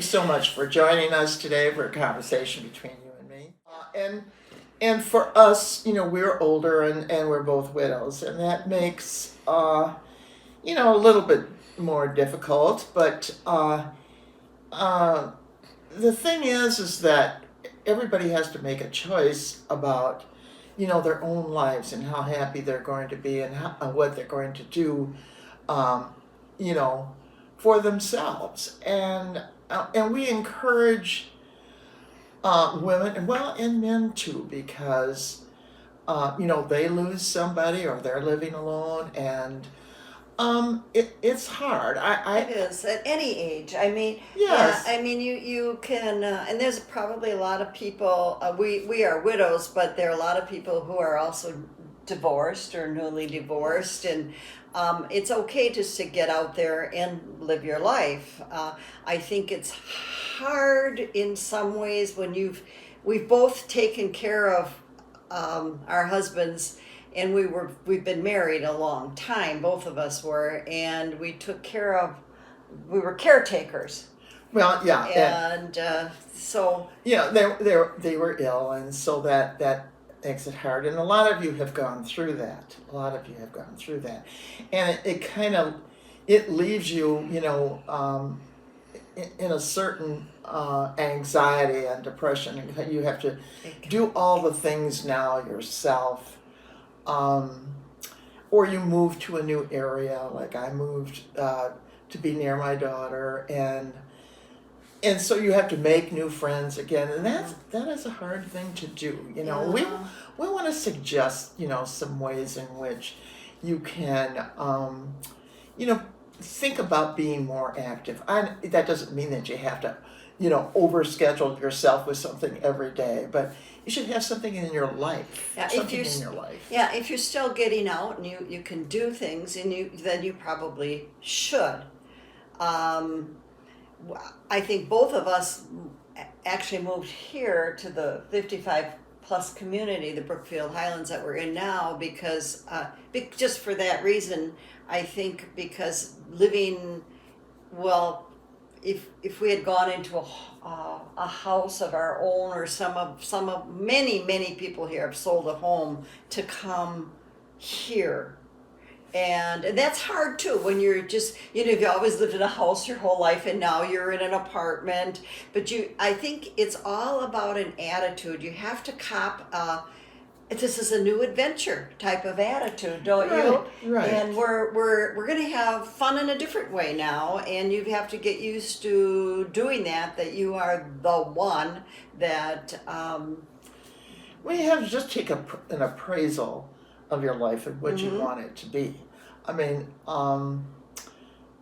so much for joining us today for a conversation between you and me. And for us, we're older and we're both widows, and that makes a little bit more difficult. But the thing is that everybody has to make a choice about their own lives and how happy they're going to be and what they're going to do, you know, for themselves. And we encourage women and men too, because they lose somebody or they're living alone, and it's hard. It is at any age. I mean, Yes. yeah. I mean, you can, and there's probably a lot of people. We are widows, but there are a lot of people who are also divorced or newly divorced, and it's okay just to get out there and live your life. I think it's hard in some ways when we've both taken care of our husbands, and we've been married a long time, both of us were, and we were caretakers. Well, yeah, And so yeah, they were ill, and so that makes it hard. And a lot of you have gone through that. And it kind of it leaves you, in a certain anxiety and depression. You have to do all the things now yourself. Or you move to a new area, like I moved to be near my daughter, and so you have to make new friends again, and that is a hard thing to do. We want to suggest some ways in which you can think about being more active. That doesn't mean that you have to overschedule yourself with something every day, but you should have something in your life. Yeah, if you're still getting out and you can do things, and then you probably should. I think both of us actually moved here to the 55 plus community, the Brookfield Highlands that we're in now, because just for that reason. I think because living, well, if we had gone into a house of our own, or many people here have sold a home to come here. And that's hard too, when you're just, you've always lived in a house your whole life, and now you're in an apartment. But I think it's all about an attitude. You have to cop, this is a new adventure type of attitude, don't you? Right. And we're going to have fun in a different way now, and you have to get used to doing that you are the one that... We have to just take an appraisal of your life and what you want it to be. I mean,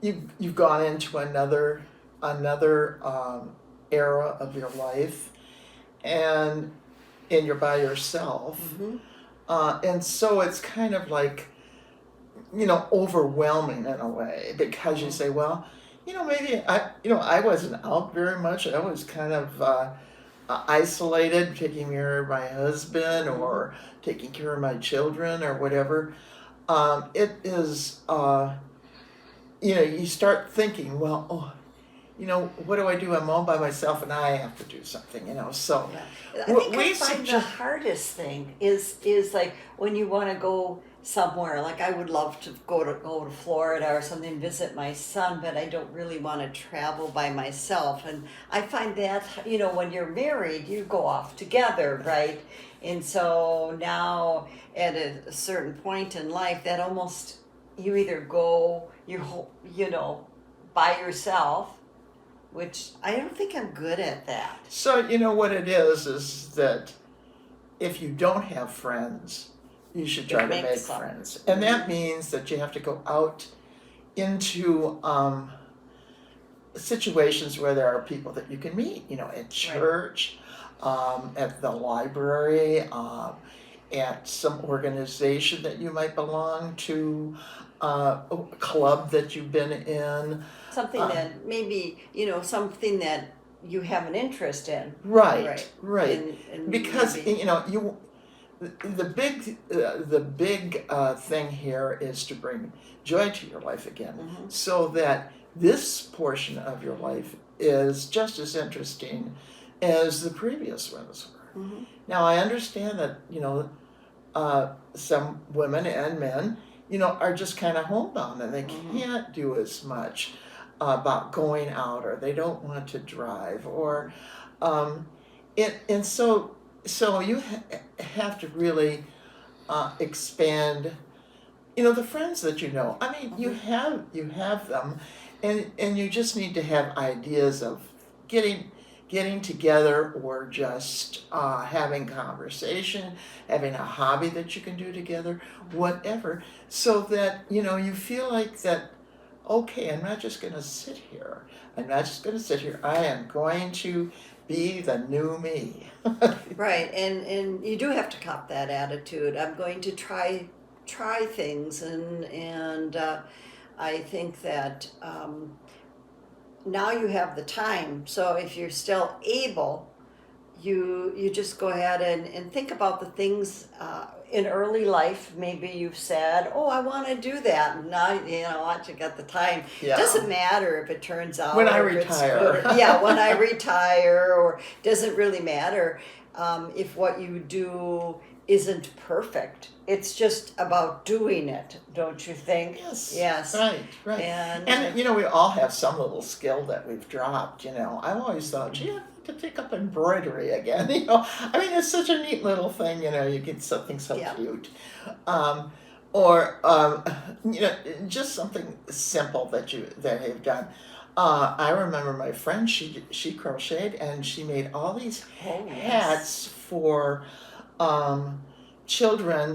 you've gone into another era of your life, and you're by yourself, and so it's kind of like overwhelming in a way, because you say, well, maybe I wasn't out very much. I was kind of isolated, taking care of my husband or taking care of my children or whatever. It is, you start thinking, well, what do I do? I'm all by myself, and I have to do something, So I think I find the hardest thing is like when you want to go somewhere. Like I would love to go to Florida or something, visit my son, but I don't really want to travel by myself. And I find that when you're married, you go off together, right? And so now at a certain point in life, that almost you either go by yourself, which I don't think I'm good at that. So what it is that if you don't have friends, you should try to make friends. And that means that you have to go out into situations where there are people that you can meet, at church, at the library, at some organization that you might belong to, a club that you've been in. Something that maybe, something that you have an interest in. Right. And because, maybe, the big thing here is to bring joy to your life again, so that this portion of your life is just as interesting as the previous ones were. Mm-hmm. Now I understand that some women and men are just kind of homebound and they can't do as much about going out, or they don't want to drive, or and so you have to really expand the friends that I mean, you have them, and you just need to have ideas of getting together, or just having conversation, having a hobby that you can do together, whatever, so that you feel like that. Okay, I'm not just going to sit here. I'm not just going to sit here. I am going to be the new me. Right, and you do have to cop that attitude. I'm going to try things, and I think that now you have the time. So if you're still able, you just go ahead and think about the things in early life. Maybe you've said, "Oh, I want to do that." And now once you got the time, Yeah. it doesn't matter if it turns out When I or if it's retire. good. Yeah, when I retire, or doesn't really matter if what you do isn't perfect. It's just about doing it, don't you think? Yes. Yes. Right. And we all have some little skill that we've dropped. I've always thought, gee, I need to pick up embroidery again. I mean, it's such a neat little thing. You get something so Yeah. cute, or just something simple that you've done. I remember my friend. She crocheted, and she made all these Oh, yes. hats for children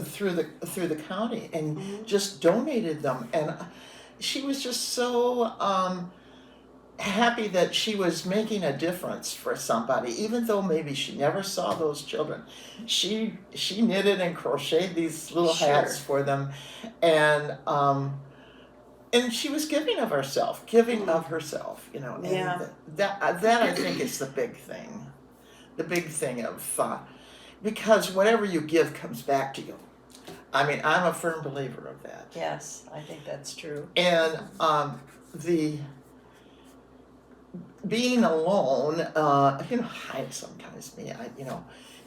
through the county, and just donated them, and she was just so happy that she was making a difference for somebody, even though maybe she never saw those children. She knitted and crocheted these little hats for them, and she was giving of herself, and Yeah. that I think is the big thing. The big thing of because whatever you give comes back to you. I mean, I'm a firm believer of that. Yes, I think that's true. And the being alone, sometimes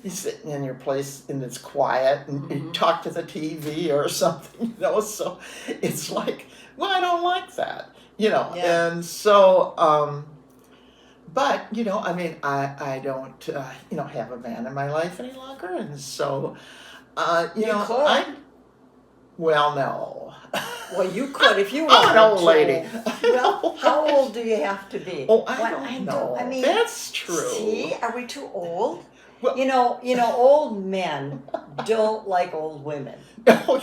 you sit in your place and it's quiet, and you talk to the TV or something, so it's like, well, I don't like that, Yeah. and so. But I mean, I don't have a man in my life any longer, and so You could. well, no. Well, you could if you I'm an wanted old to. lady. Well, how old do you have to be? Oh, I Well, don't know. I mean, That's true. See, are we too old? Well- Old men don't like old women. Oh,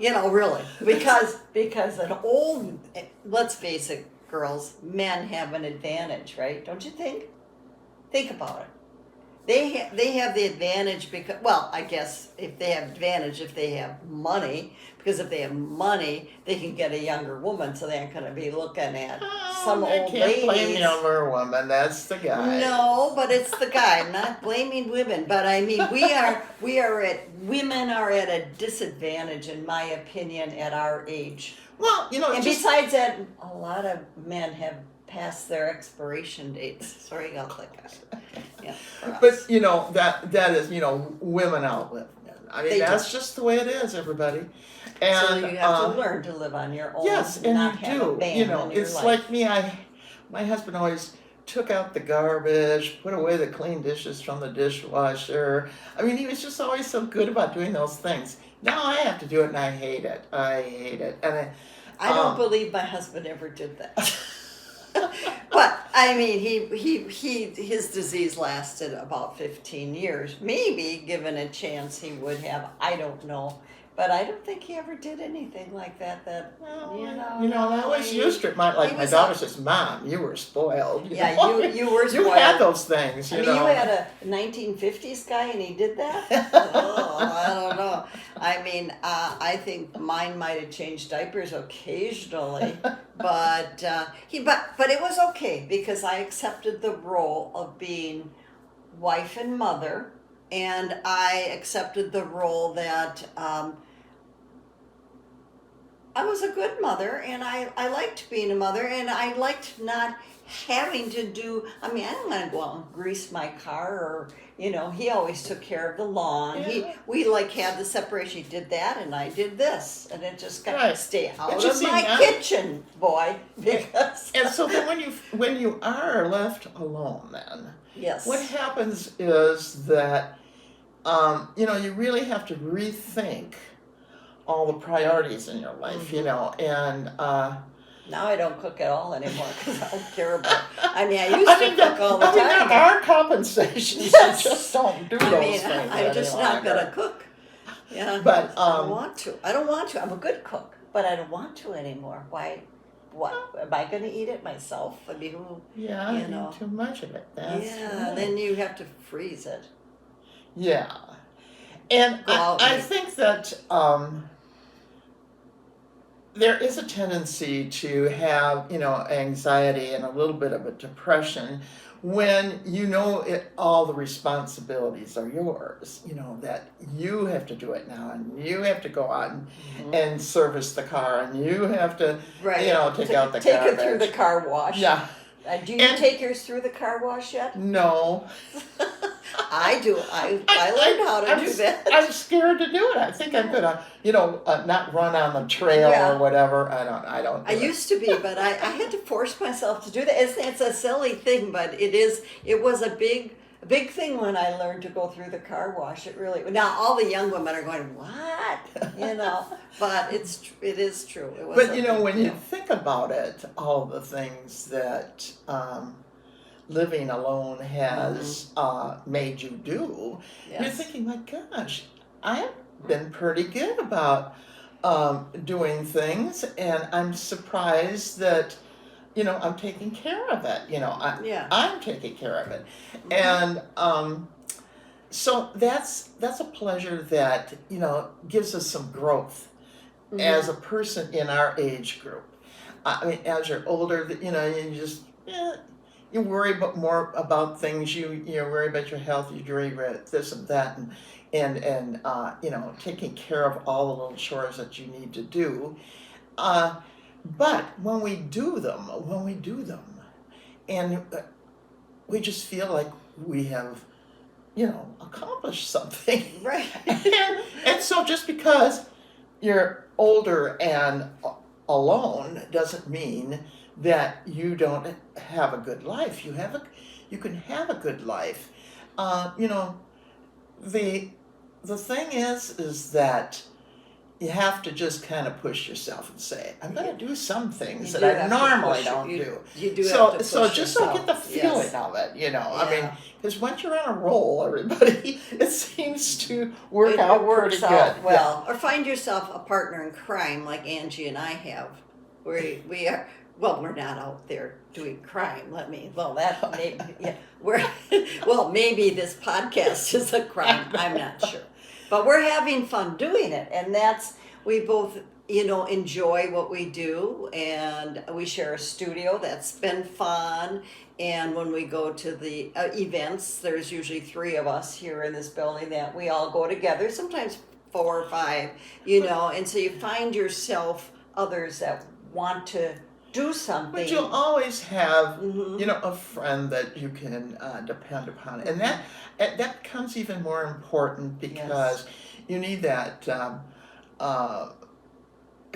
yeah, right. Really, because an old, let's face it, girls, men have an advantage, right? Don't you think? Think about it. They have the advantage because, well, I guess if they have advantage if they have money, because if they have money, they can get a younger woman, so they aren't going to be looking at some I old can't blame ladies. younger woman. That's the guy. No, but it's the guy. I'm not blaming women, but I mean women are at a disadvantage, in my opinion, at our age. Well, And besides that, a lot of men have passed their expiration dates. Sorry about that guy. Yeah. for us. But that is women outlive men. I mean, They that's just the way it is, everybody. And So you have to learn to live on your own. yes, and not you have do. A band in your It's life. like me. My husband always took out the garbage, put away the clean dishes from the dishwasher. I mean, he was just always so good about doing those things. Now I have to do it, and I hate it. And I don't believe my husband ever did that. But I mean, his disease lasted about 15 years. Maybe given a chance, he would have. I don't know, but I don't think he ever did anything like that. I always used to. My he was daughter says, "Mom, you were spoiled." Yeah, know? you were You spoiled. had those things. I mean, you had a 1950s guy and he did that? Oh, I don't know. I mean, I think mine might have changed diapers occasionally, but but it was okay because I accepted the role of being wife and mother, and I accepted the role that I was a good mother, and I liked being a mother, and I liked not having to do. I mean, I didn't want to go out and grease my car, or he always took care of the lawn. Yeah. We like had the separation. He did that, and I did this, and it just got to Right. stay out But you of see, my now- kitchen, boy, because And so then when you are left alone, then yes, what happens is that you really have to rethink all the priorities in your life, and now I don't cook at all anymore because I don't care about. I mean, I used I to mean, cook all the time. there are compensations. Yes. You just don't do those I mean, things I'm just any not longer. gonna cook. Yeah, But, I don't want to. I don't want to. I'm a good cook, but I don't want to anymore. Why? What? Am I gonna eat it myself? I mean, who? Yeah, you you know. too much of it. That's Yeah. right. Then you have to freeze it. Yeah. And Go out I and- think that there is a tendency to have, anxiety and a little bit of a depression when all the responsibilities are yours, that you have to do it now and you have to go out and service the car and you have to, Right. take out the Take it garbage. through the car wash. Yeah. Do you And- take yours through the car wash yet? No. I do. I learned how to I'm do s- that. I'm scared to do it. I think I'm gonna, not run on the trail Yeah. or whatever. I don't. I do it. used to be, but I had to force myself to do that. It's a silly thing, but it was a big thing when I learned to go through the car wash. It really, now all the young women are going, what? But it is true. It was But when you think about it, all the things that living alone has made you do, you're yes. thinking, my gosh, I've been pretty good about doing things, and I'm surprised that I'm taking care of it. Yeah. I'm taking care of it, and so that's a pleasure that gives us some growth as a person in our age group. I mean, as you're older, you just you worry more about things. You worry about your health. You worry about this and that, and taking care of all the little chores that you need to do. But when we do them, and we just feel like we have, accomplished something. Right. and so just because you're older and alone doesn't mean that you don't have a good life. You can have a good life. The thing is that you have to just kind of push yourself and say, I'm going to do some things You that do I have to normally push- don't you- do. You do So have to so push just so yourself. get the feeling Yes. of it, I Yeah. mean, because once you're on a roll, everybody, it seems to work It out works pretty out good. well. Or find yourself a partner in crime like Angie and I have. We are. Well, we're not out there doing crime. Maybe this podcast is a crime. I'm not sure, but we're having fun doing it, and we both enjoy what we do, and we share a studio. That's been fun. And when we go to the events, there's usually 3 of us here in this building that we all go together, sometimes 4 or 5, and so you find yourself others that want to do something. But you'll always have, Mhm. a friend that you can depend upon, and that becomes even more important because you need that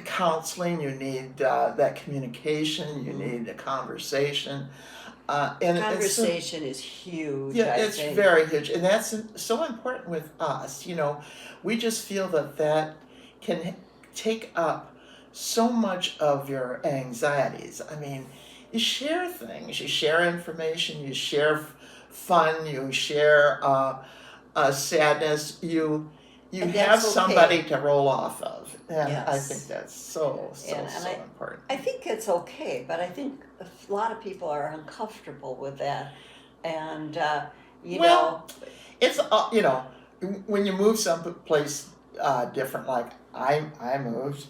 counseling, you need that communication, you need a conversation, and Conversation is huge. yeah, I it's think. very huge, and that's so important with us. We just feel that can take up so much of your anxieties. I mean, you share things, you share information, you share fun, you share sadness. You And have that's okay. somebody to roll off of, and I Yes. think that's so And important. I think it's okay, but I think a lot of people are uncomfortable with that, and Well, it's when you move someplace different, like I moved.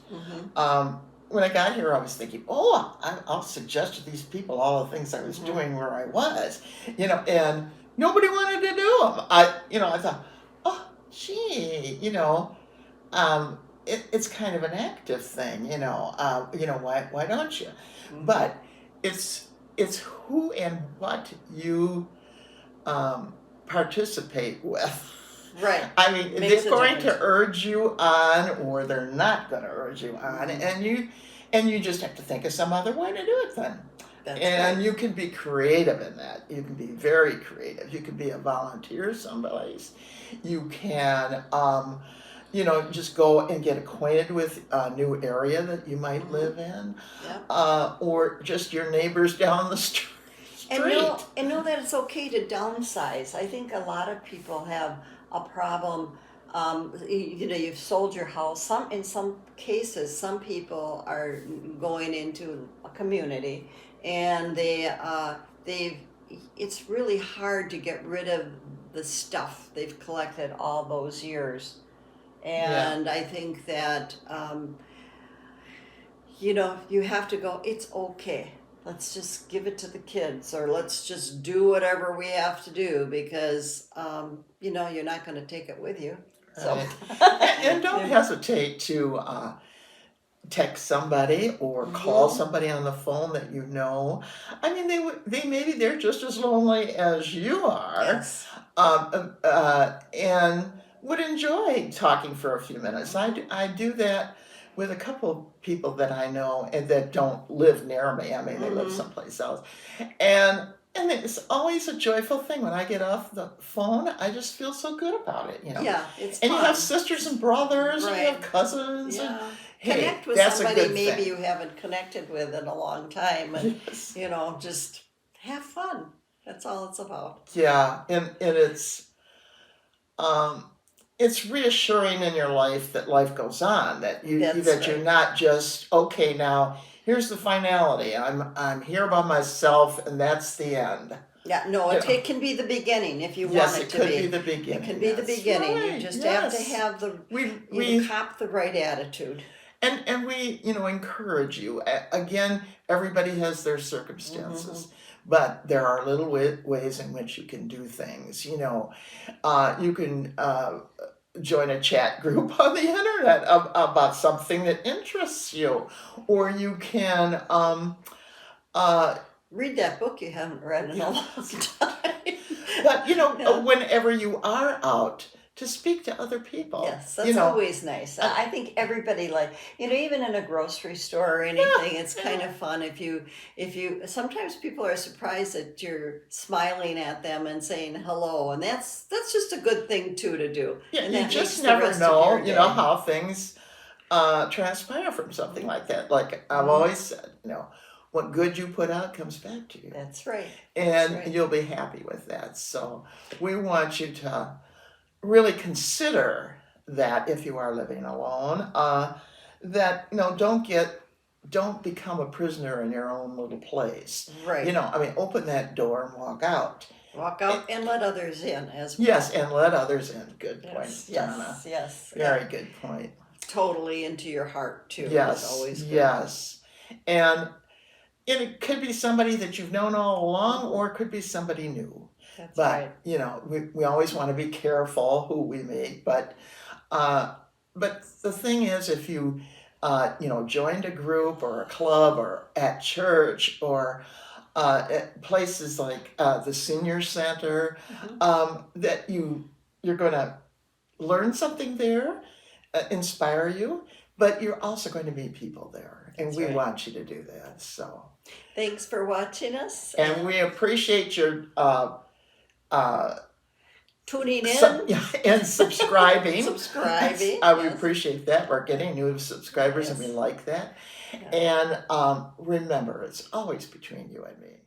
When I got here, I was thinking, I'll suggest to these people all the things I was doing where I was, and nobody wanted to do them. I thought, oh, gee, it's kind of an active thing, why don't you? Mhm. But it's who and what you participate with. Right. I mean, Makes they're a going to difference. urge you on, or they're not going to urge you on, Mhm. and you just have to think of some other way to do it then. That's And right. you can be creative in that. You can be very creative. You can be a volunteer someplace. You can, just go and get acquainted with a new area that you might Mhm. live in, Yeah. or just your neighbors down the And street. know that it's okay to downsize. I think a lot of people have a problem. You've sold your house. In some cases, some people are going into a community, and they've. It's really hard to get rid of the stuff they've collected all those years, Yeah. and I think that you have to go, it's okay. Let's just give it to the kids, or let's just do whatever we have to do because, you're not going to take it with you. So, Right. And don't hesitate to text somebody or call hmm somebody on the phone that you know. I mean, they maybe they're just as lonely as you are, yes. and would enjoy talking for a few minutes. hmm I do that with a couple of people that I know and that don't live near me. I mean, they live hmm someplace else, and it's always a joyful thing when I get off the phone. I just feel so good about it. Yeah, it's And you have fun. sisters and brothers, and you have Right. cousins, and Yeah. hey, Connect with that's a somebody good maybe thing. you haven't connected with in a long time, and, Yes. just have fun. That's all it's about. Yeah, and um it's reassuring in your life that life goes on, that That's that you're right. not just okay now. Here's the finality. I'm here by myself, and that's the end. Yeah, no, You know, it can be the beginning if you yes, want it it to could be be. the It can beginning. be the That's beginning. You right. just have to Yes, have we we cop the right attitude. and we encourage you. Again, everybody has their hmm circumstances, but there are little ways in which you can do things. You can join a chat group on the internet about something that interests you, or you can uh, Read that book you haven't read in a long time. but Yeah. whenever you are out, to speak to other people. Yes, that's always nice. Uh, I think everybody even in a grocery store or yeah, anything, it's kind yeah, of fun sometimes people are surprised that you're smiling at them and saying hello, and that's just a good thing too to do, yeah. and You that makes just the never rest of know, your day. how things transpire from something like that. Like I've hmm always said, what good you put out comes back to you, That's right. That's and right. you'll be happy with that. So we want you to really consider that if you are living alone, that don't become a prisoner in your own little place. Right. I mean, open that door and walk out. Walk Eh, out and let others in as yes, well. and let others in. Good point, Yes, Donna. yes, yes. Very good point. Totally into your heart too is Yes, always good. yes. And it could be somebody that you've known all along, hmm or it could be somebody new. That's But, right. we always want to be careful who we meet. Uh, but the thing is, if you, joined a group or a club or at church or at places like the senior center, hmm that you're going to learn something there, inspire you, but you're also going to meet people there, and That's we right. want you to do that. So, Thanks for watching us and we and appreciate your uh, tuning in, yeah, and subscribing. subscribing. We Yes, appreciate that. We're getting new subscribers, and we yes, like that. yeah. And remember, it's always between you and me.